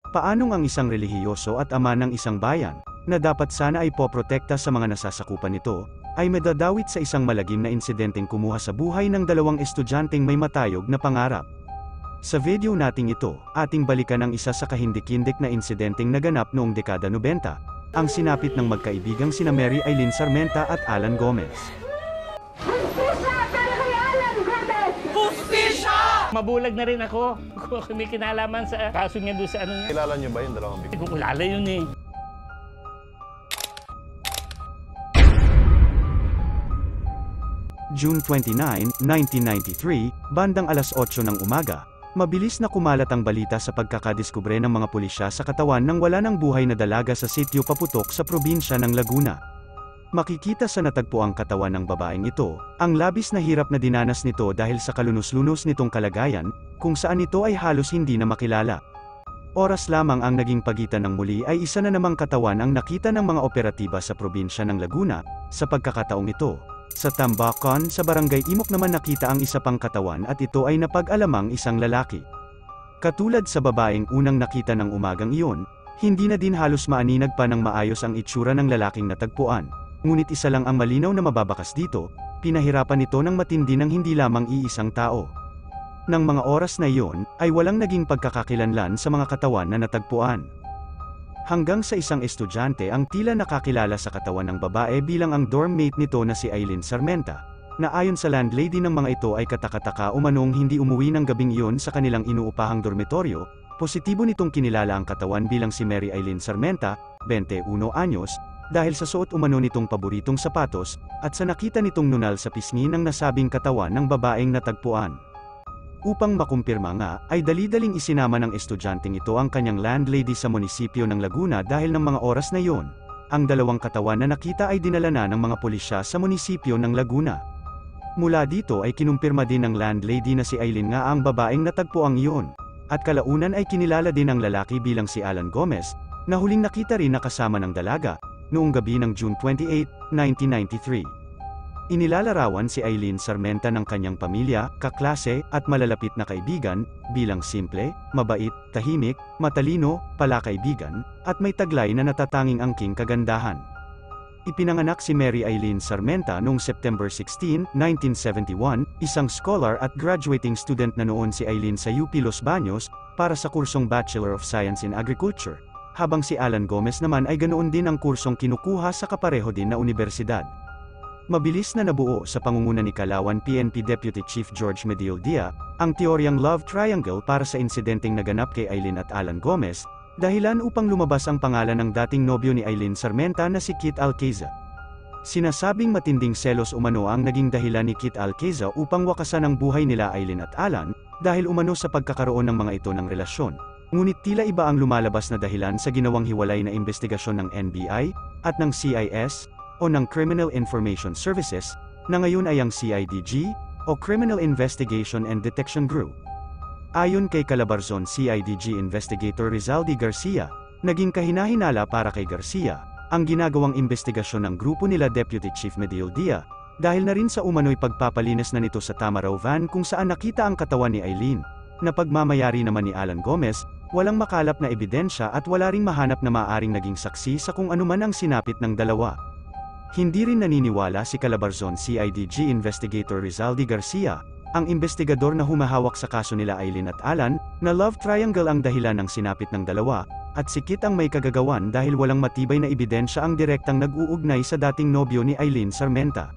Paanong ang isang relihiyoso at ama ng isang bayan, na dapat sana ay poprotekta sa mga nasasakupan nito, ay madadawit sa isang malagim na insidenteng kumuha sa buhay ng dalawang estudyanteng may matayog na pangarap. Sa video nating ito, ating balikan ang isa sa kahindik-hindik na insidenteng naganap noong dekada 90, ang sinapit ng magkaibigang sina Mary Eileen Sarmenta at Alan Gomez. Mabulag na rin ako. Kung may kinalaman sa kaso niya doon sa ano niya. Kilala niyo ba yung dalawang biktima? Hindi ko kilala yun eh. June 29, 1993, bandang alas 8 ng umaga, mabilis na kumalat ang balita sa pagkakadiskubre ng mga pulisya sa katawan ng wala ng buhay na dalaga sa sitio Paputok sa probinsya ng Laguna. Makikita sa natagpuang katawan ng babaeng ito, ang labis na hirap na dinanas nito dahil sa kalunos-lunos nitong kalagayan, kung saan ito ay halos hindi na makilala. Oras lamang ang naging pagitan ng muli ay isa na namang katawan ang nakita ng mga operatiba sa probinsya ng Laguna. Sa pagkakataong ito, sa Tambacan sa barangay Imok naman nakita ang isa pang katawan at ito ay napag-alamang isang lalaki. Katulad sa babaeng unang nakita ng umagang iyon, hindi na din halos maaninag pa ng maayos ang itsura ng lalaking natagpuan. Ngunit isa lang ang malinaw na mababakas dito, pinahirapan ito ng matindi ng hindi lamang iisang tao. Nang mga oras na iyon, ay walang naging pagkakakilanlan sa mga katawan na natagpuan. Hanggang sa isang estudyante ang tila nakakilala sa katawan ng babae bilang ang dorm mate nito na si Eileen Sarmenta, na ayon sa landlady ng mga ito ay katakataka umanong hindi umuwi ng gabing iyon sa kanilang inuupahang dormitoryo. Positibo nitong kinilala ang katawan bilang si Mary Eileen Sarmenta, 21 anyos, dahil sa suot umano nitong paboritong sapatos, at sa nakita nitong nunal sa pisngi ng nasabing katawan ng babaeng natagpuan. Upang makumpirma nga, ay dali-daling isinama ng estudyanteng ito ang kanyang landlady sa munisipyo ng Laguna dahil ng mga oras na iyon, ang dalawang katawan na nakita ay dinala na ng mga pulisya sa munisipyo ng Laguna. Mula dito ay kinumpirma din ng landlady na si Eileen nga ang babaeng natagpuang iyon, at kalaunan ay kinilala din ang lalaki bilang si Alan Gomez, na huling nakita rin na kasama ng dalaga, noong gabi ng June 28, 1993. Inilalarawan si Eileen Sarmenta ng kanyang pamilya, kaklase, at malalapit na kaibigan, bilang simple, mabait, tahimik, matalino, palakaibigan, at may taglay na natatanging angking kagandahan. Ipinanganak si Mary Eileen Sarmenta noong September 16, 1971, isang scholar at graduating student na noon si Eileen sa UP Los Baños, para sa kursong Bachelor of Science in Agriculture, habang si Alan Gomez naman ay ganoon din ang kursong kinukuha sa kapareho din na universidad. Mabilis na nabuo sa pangunguna ni Calauan PNP Deputy Chief George Medioldia, ang teoryang love triangle para sa insidenteng naganap kay Eileen at Alan Gomez, dahilan upang lumabas ang pangalan ng dating nobyo ni Eileen Sarmenta na si Kit Alcaiza. Sinasabing matinding selos umano ang naging dahilan ni Kit Alcaiza upang wakasan ang buhay nila Eileen at Alan, dahil umano sa pagkakaroon ng mga ito ng relasyon. Ngunit tila iba ang lumalabas na dahilan sa ginawang hiwalay na investigasyon ng NBI, at ng CIS, o ng Criminal Information Services, na ngayon ay ang CIDG, o Criminal Investigation and Detection Group. Ayon kay Calabarzon CIDG Investigator Rizaldi Garcia, naging kahinahinala para kay Garcia, ang ginagawang investigasyon ng grupo nila Deputy Chief Medioldia, dahil na rin sa umano'y pagpapalinis na nito sa Tamaraw van kung saan nakita ang katawan ni Eileen, na pagmamayari naman ni Alan Gomez. Walang makalap na ebidensya at wala ring mahanap na maaaring naging saksi sa kung anuman ang sinapit ng dalawa. Hindi rin naniniwala si Calabarzon CIDG Investigator Rizaldi Garcia, ang investigador na humahawak sa kaso nila Eileen at Alan, na love triangle ang dahilan ng sinapit ng dalawa, at si Kit ang may kagagawan dahil walang matibay na ebidensya ang direktang nag-uugnay sa dating nobyo ni Eileen Sarmenta.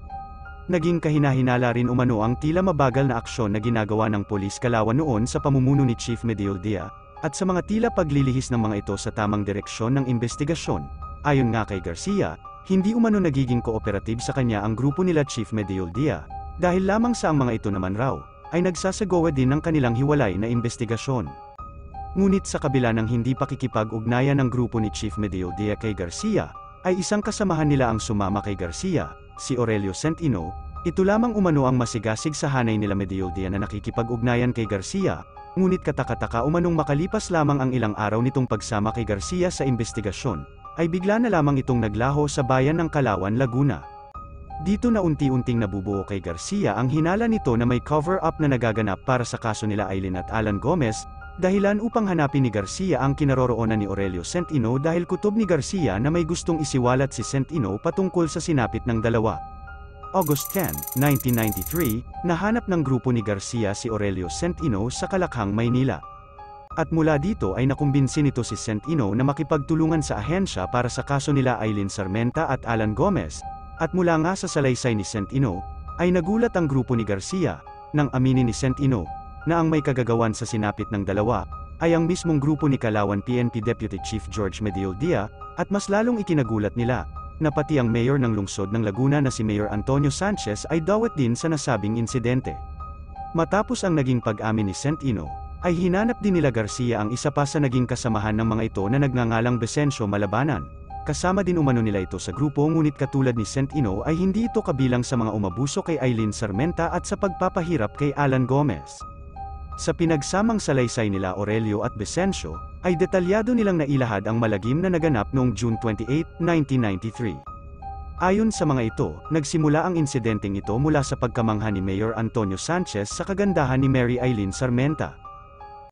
Naging kahinahinala rin umano ang tila mabagal na aksyon na ginagawa ng pulis Calauan noon sa pamumuno ni Chief Medioldia, at sa mga tila paglilihis ng mga ito sa tamang direksyon ng investigasyon. Ayon nga kay Garcia, hindi umano nagiging cooperative sa kanya ang grupo nila Chief Medioldia, dahil lamang sa ang mga ito naman raw, ay nagsasagawa din ng kanilang hiwalay na investigasyon. Ngunit sa kabila ng hindi pakikipag-ugnayan ng grupo ni Chief Medioldia kay Garcia, ay isang kasamahan nila ang sumama kay Garcia, si Aurelio Centino. Ito lamang umano ang masigasig sa hanay nila Medioldia na nakikipag-ugnayan kay Garcia. Ngunit katakataka umanong makalipas lamang ang ilang araw nitong pagsama kay Garcia sa investigasyon, ay bigla na lamang itong naglaho sa bayan ng Calauan, Laguna. Dito na unti-unting nabubuo kay Garcia ang hinala nito na may cover-up na nagaganap para sa kaso nila Eileen at Alan Gomez, Dahilan upang hanapin ni Garcia ang kinaroroonan ni Aurelio Centino dahil kutob ni Garcia na may gustong isiwalat si Centino patungkol sa sinapit ng dalawa. August 10, 1993, nahanap ng grupo ni Garcia si Aurelio Centino sa Kalakhang, Maynila. At mula dito ay nakumbinsi nito si Centino na makipagtulungan sa ahensya para sa kaso nila Aileen Sarmenta at Alan Gomez, at mula nga sa salaysay ni Centino, ay nagulat ang grupo ni Garcia, nang aminin ni Centino, na ang may kagagawan sa sinapit ng dalawa, ay ang mismong grupo ni Calauan PNP Deputy Chief George Medioldia, at mas lalong ikinagulat nila, na pati ang mayor ng lungsod ng Laguna na si Mayor Antonio Sanchez ay dawat din sa nasabing insidente. Matapos ang naging pag-amin ni Centino, ay hinanap din nila Garcia ang isa pa sa naging kasamahan ng mga ito na nagngangalang Besencio Malabanan. Kasama din umano nila ito sa grupo ngunit katulad ni Centino ay hindi ito kabilang sa mga umabuso kay Aileen Sarmenta at sa pagpapahirap kay Alan Gomez. Sa pinagsamang salaysay nila Aurelio at Besencio, ay detalyado nilang nailahad ang malagim na naganap noong June 28, 1993. Ayon sa mga ito, nagsimula ang insidenteng ito mula sa pagkamangha ni Mayor Antonio Sanchez sa kagandahan ni Mary Aileen Sarmenta.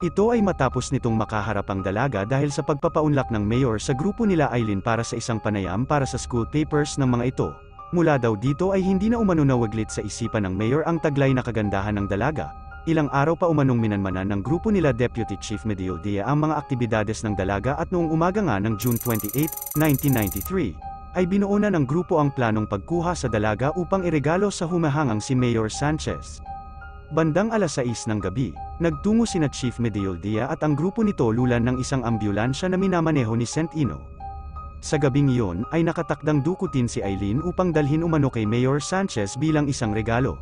Ito ay matapos nitong makaharap ang dalaga dahil sa pagpapaunlak ng mayor sa grupo nila Aileen para sa isang panayam para sa school papers ng mga ito. Mula daw dito ay hindi na umano nawaglit sa isipan ng mayor ang taglay na kagandahan ng dalaga. Ilang araw pa umanong minanmanan ng grupo nila Deputy Chief Medioldia ang mga aktibidades ng dalaga at noong umaga nga ng June 28, 1993, ay binuo na ng grupo ang planong pagkuha sa dalaga upang iregalo sa humahangang si Mayor Sanchez. Bandang alas 6 ng gabi, nagtungo sina Chief Medioldia at ang grupo nito lulan ng isang ambulansya na minamaneho ni Centino. Sa gabing iyon ay nakatakdang dukutin si Aileen upang dalhin umano kay Mayor Sanchez bilang isang regalo.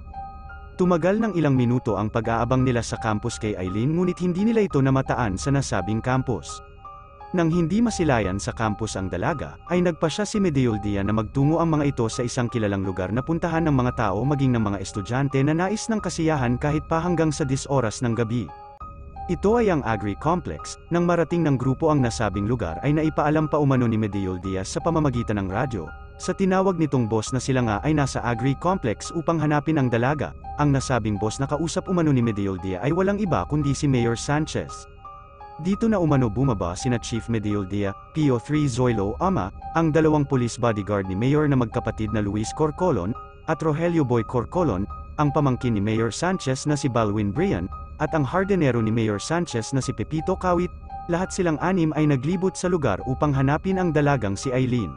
Tumagal ng ilang minuto ang pag-aabang nila sa campus kay Aileen ngunit hindi nila ito namataan sa nasabing campus. Nang hindi masilayan sa campus ang dalaga, ay nagpasya si Medioldia na magtungo ang mga ito sa isang kilalang lugar na puntahan ng mga tao maging ng mga estudyante na nais ng kasiyahan kahit pa hanggang sa 10 oras ng gabi. Ito ay ang Agri Complex. Nang marating ng grupo ang nasabing lugar ay naipaalam pa umano ni Medioldia sa pamamagitan ng radyo. Sa tinawag nitong boss na sila nga ay nasa Agri Complex upang hanapin ang dalaga. Ang nasabing boss na kausap umano ni Medioldia ay walang iba kundi si Mayor Sanchez. Dito na umano bumaba sina Chief Medioldia, PO3 Zoilo Ama, ang dalawang police bodyguard ni Mayor na magkapatid na Luis Corcolon, at Rogelio Boy Corcolon, ang pamangkin ni Mayor Sanchez na si Balwin Brian, at ang hardenero ni Mayor Sanchez na si Pepito Kawit. Lahat silang anim ay naglibot sa lugar upang hanapin ang dalagang si Aileen.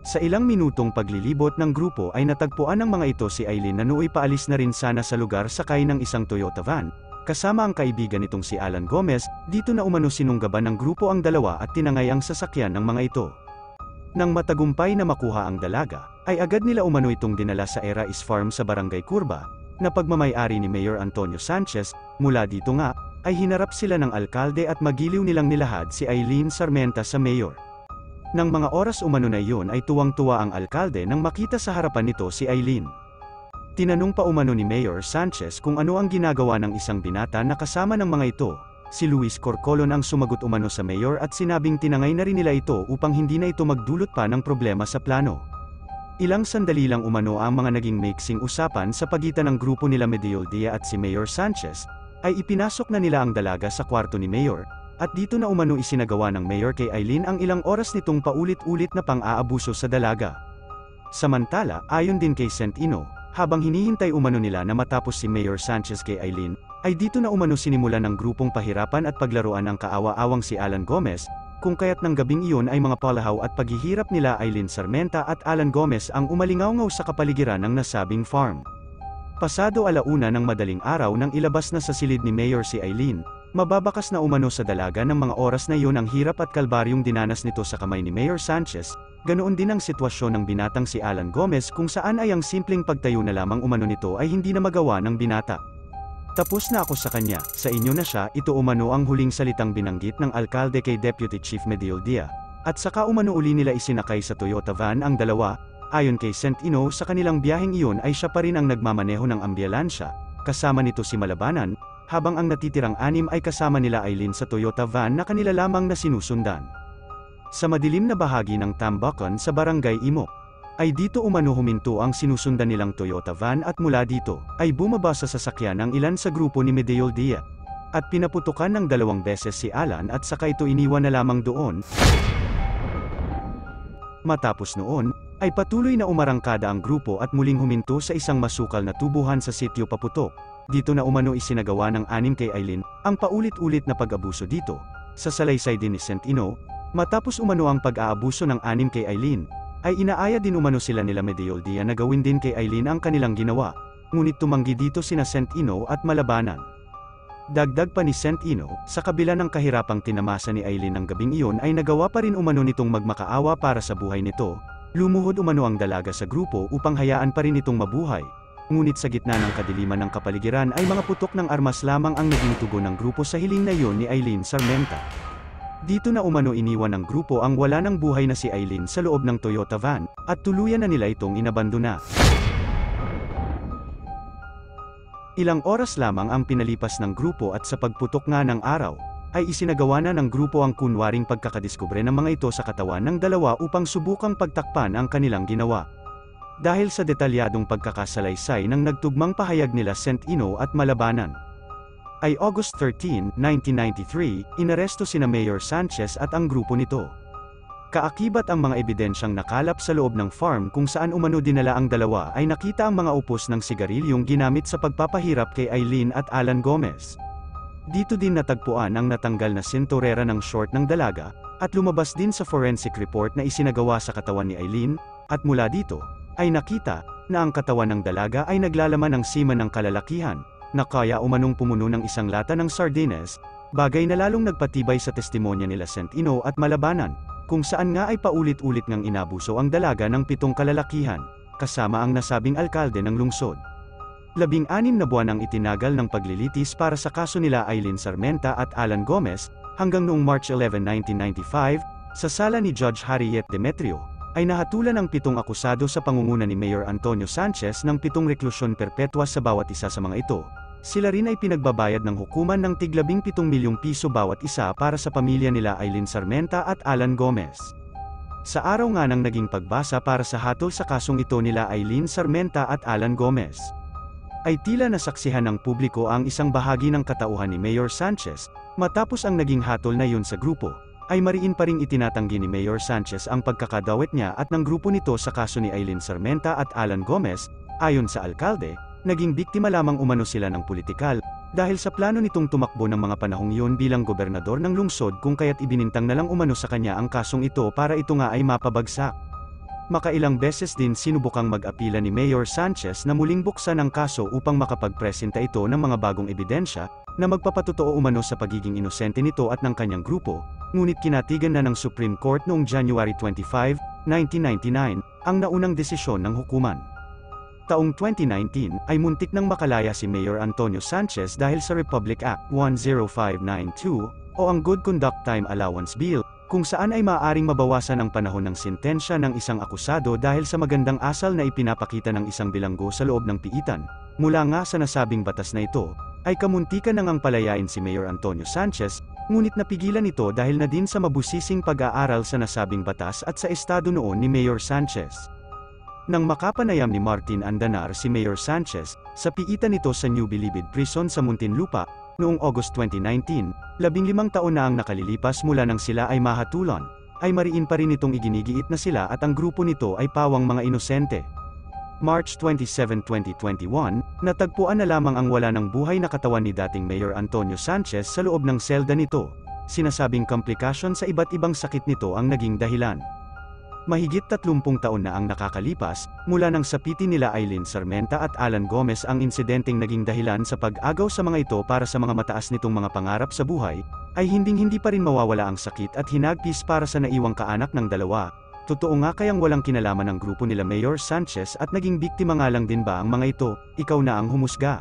Sa ilang minutong paglilibot ng grupo ay natagpuan ng mga ito si Aileen na nooy paalis na rin sana sa lugar sakay ng isang Toyota van, kasama ang kaibigan nitong si Alan Gomez. Dito na umano sinunggaban ng grupo ang dalawa at tinangay ang sasakyan ng mga ito. Nang matagumpay na makuha ang dalaga, ay agad nila umano itong dinala sa Erais Farm sa Barangay Curva, na pagmamay-ari ni Mayor Antonio Sanchez. Mula dito nga, ay hinarap sila ng alkalde at magiliw nilang nilahad si Aileen Sarmenta sa mayor. Nang mga oras umano na iyon ay tuwang-tuwa ang alkalde nang makita sa harapan nito si Aileen. Tinanong pa umano ni Mayor Sanchez kung ano ang ginagawa ng isang binata na kasama ng mga ito. Si Luis Corcolon ang sumagot umano sa mayor at sinabing tinangay na rin nila ito upang hindi na ito magdulot pa ng problema sa plano. Ilang sandali lang umano ang mga naging mixing usapan sa pagitan ng grupo nila Medioldia at si Mayor Sanchez, ay ipinasok na nila ang dalaga sa kwarto ni Mayor. At dito na umano isinagawa ng mayor kay Aileen ang ilang oras nitong paulit-ulit na pang-aabuso sa dalaga. Samantala, ayon din kay Centino, habang hinihintay umano nila na matapos si Mayor Sanchez kay Aileen, ay dito na umano sinimulan ng grupong pahirapan at paglaruan ang kaawa-awang si Alan Gomez, kung kaya't ng gabing iyon ay mga palahaw at paghihirap nila Aileen Sarmenta at Alan Gomez ang umalingaw-ngaw sa kapaligiran ng nasabing farm. Pasado alauna ng madaling araw nang ilabas na sa silid ni Mayor si Aileen, mababakas na umano sa dalaga ng mga oras na iyon ang hirap at kalbaryong dinanas nito sa kamay ni Mayor Sanchez. Ganoon din ang sitwasyon ng binatang si Alan Gomez kung saan ay ang simpleng pagtayo na lamang umano nito ay hindi na magawa ng binata. Tapos na ako sa kanya, sa inyo na siya. Ito umano ang huling salitang binanggit ng alkalde kay Deputy Chief Medioldia. At saka umano uli nila isinakay sa Toyota van ang dalawa. Ayon kay Centino, sa kanilang biyaheng iyon ay siya pa rin ang nagmamaneho ng ambulansya, kasama nito si Malabanan, habang ang natitirang anim ay kasama nila Aileen sa Toyota van na kanila lamang na sinusundan. Sa madilim na bahagi ng Tambacan sa Barangay Imo, ay dito umano huminto ang sinusundan nilang Toyota van at mula dito, ay bumaba sa sasakyan ang ilan sa grupo ni Medioldia. At pinaputukan ng 2 beses si Alan at saka ito iniwan na lamang doon. Matapos noon, ay patuloy na umarangkada ang grupo at muling huminto sa isang masukal na tubuhan sa sitio Paputok. Dito na umano isinagawa ng 6 kay Eileen, ang paulit-ulit na pag-abuso dito. Sa salaysay din ni St. Ino, matapos umano ang pag-aabuso ng 6 kay Eileen, ay inaaya din umano sila nila Medioldia na gawin din kay Eileen ang kanilang ginawa. Ngunit tumanggi dito sina St. Ino at Malabanan. Dagdag pa ni St. Ino, sa kabila ng kahirapang tinamasa ni Eileen ng gabing iyon ay nagawa pa rin umano nitong magmakaawa para sa buhay nito. Lumuhod umano ang dalaga sa grupo upang hayaan pa rin itong mabuhay. Ngunit sa gitna ng kadiliman ng kapaligiran ay mga putok ng armas lamang ang naging tugon ng grupo sa hiling na iyon ni Eileen Sarmenta. Dito na umano iniwan ng grupo ang wala ng buhay na si Eileen sa loob ng Toyota van, at tuluyan na nila itong inabandona. Ilang oras lamang ang pinalipas ng grupo at sa pagputok nga ng araw, ay isinagawa na ng grupo ang kunwaring pagkakadiskubre ng mga ito sa katawan ng dalawa upang subukang pagtakpan ang kanilang ginawa. Dahil sa detalyadong pagkakasalaysay ng nagtugmang pahayag nila St. Ino at Malabanan, ay August 13, 1993, inaresto sina Mayor Sanchez at ang grupo nito. Kaakibat ang mga ebidensyang nakalap sa loob ng farm kung saan umano dinala ang dalawa ay nakita ang mga upos ng sigarilyong ginamit sa pagpapahirap kay Eileen at Alan Gomez. Dito din natagpuan ang natanggal na sinturera ng short ng dalaga, at lumabas din sa forensic report na isinagawa sa katawan ni Eileen, at mula dito, ay nakita, na ang katawan ng dalaga ay naglalaman ng semen ng kalalakihan, na kaya umanong pumuno ng isang lata ng sardines, bagay na lalong nagpatibay sa testimonya nila St. Ino at Malabanan, kung saan nga ay paulit-ulit ngang inabuso ang dalaga ng 7 kalalakihan, kasama ang nasabing alkalde ng lungsod. 16 na buwan ang itinagal ng paglilitis para sa kaso nila Eileen Sarmenta at Alan Gomez, hanggang noong March 11, 1995, sa sala ni Judge Harriet Demetrio, ay nahatulan ang 7 akusado sa pangunguna ni Mayor Antonio Sanchez ng 7 reklusyon perpetwa sa bawat isa sa mga ito. Sila rin ay pinagbabayad ng hukuman ng tig-17 milyong piso bawat isa para sa pamilya nila Eileen Sarmenta at Alan Gomez. Sa araw nga ng naging pagbasa para sa hatol sa kasong ito nila Eileen Sarmenta at Alan Gomez, ay tila nasaksihan ng publiko ang isang bahagi ng katauhan ni Mayor Sanchez. Matapos ang naging hatol na yun sa grupo, ay mariin pa ring itinatanggi ni Mayor Sanchez ang pagkakadawit niya at ng grupo nito sa kaso ni Eileen Sarmenta at Alan Gomez. Ayon sa alkalde, naging biktima lamang umano sila ng politikal, dahil sa plano nitong tumakbo ng mga panahong yun bilang gobernador ng lungsod kung kaya't ibinintang na lang umano sa kanya ang kasong ito para ito nga ay mapabagsak. Makailang beses din sinubukang mag-apila ni Mayor Sanchez na muling buksan ang kaso upang makapagpresenta ito ng mga bagong ebidensya, na magpapatotoo umano sa pagiging inosente nito at ng kanyang grupo, ngunit kinatigan na ng Supreme Court noong January 25, 1999, ang naunang desisyon ng hukuman. Taong 2019, ay muntik nang makalaya si Mayor Antonio Sanchez dahil sa Republic Act 10592, o ang Good Conduct Time Allowance Bill, kung saan ay maaaring mabawasan ang panahon ng sentensya ng isang akusado dahil sa magandang asal na ipinapakita ng isang bilanggo sa loob ng piitan. Mula nga sa nasabing batas na ito, ay kamuntikan nang ang palayain si Mayor Antonio Sanchez, ngunit napigilan ito dahil na din sa mabusising pag-aaral sa nasabing batas at sa estado noon ni Mayor Sanchez. Nang makapanayam ni Martin Andanar si Mayor Sanchez, sa piitan nito sa New Bilibid Prison sa Muntinlupa, noong August 2019, 15 taon na ang nakalilipas mula nang sila ay mahatulan, ay mariin pa rin itong iginigiit na sila at ang grupo nito ay pawang mga inosente. March 27, 2021, natagpuan na lamang ang wala ng buhay na katawan ni dating Mayor Antonio Sanchez sa loob ng selda nito. Sinasabing komplikasyon sa iba't ibang sakit nito ang naging dahilan. Mahigit 30 taon na ang nakakalipas, mula nang sapitin nila Eileen Sarmenta at Alan Gomez ang insidenteng naging dahilan sa pag-agaw sa mga ito para sa mga mataas nitong mga pangarap sa buhay, ay hinding-hindi pa rin mawawala ang sakit at hinagpis para sa naiwang kaanak ng dalawa. Totoo nga kayang walang kinalaman ng grupo nila Mayor Sanchez at naging biktima nga lang din ba ang mga ito? Ikaw na ang humusga.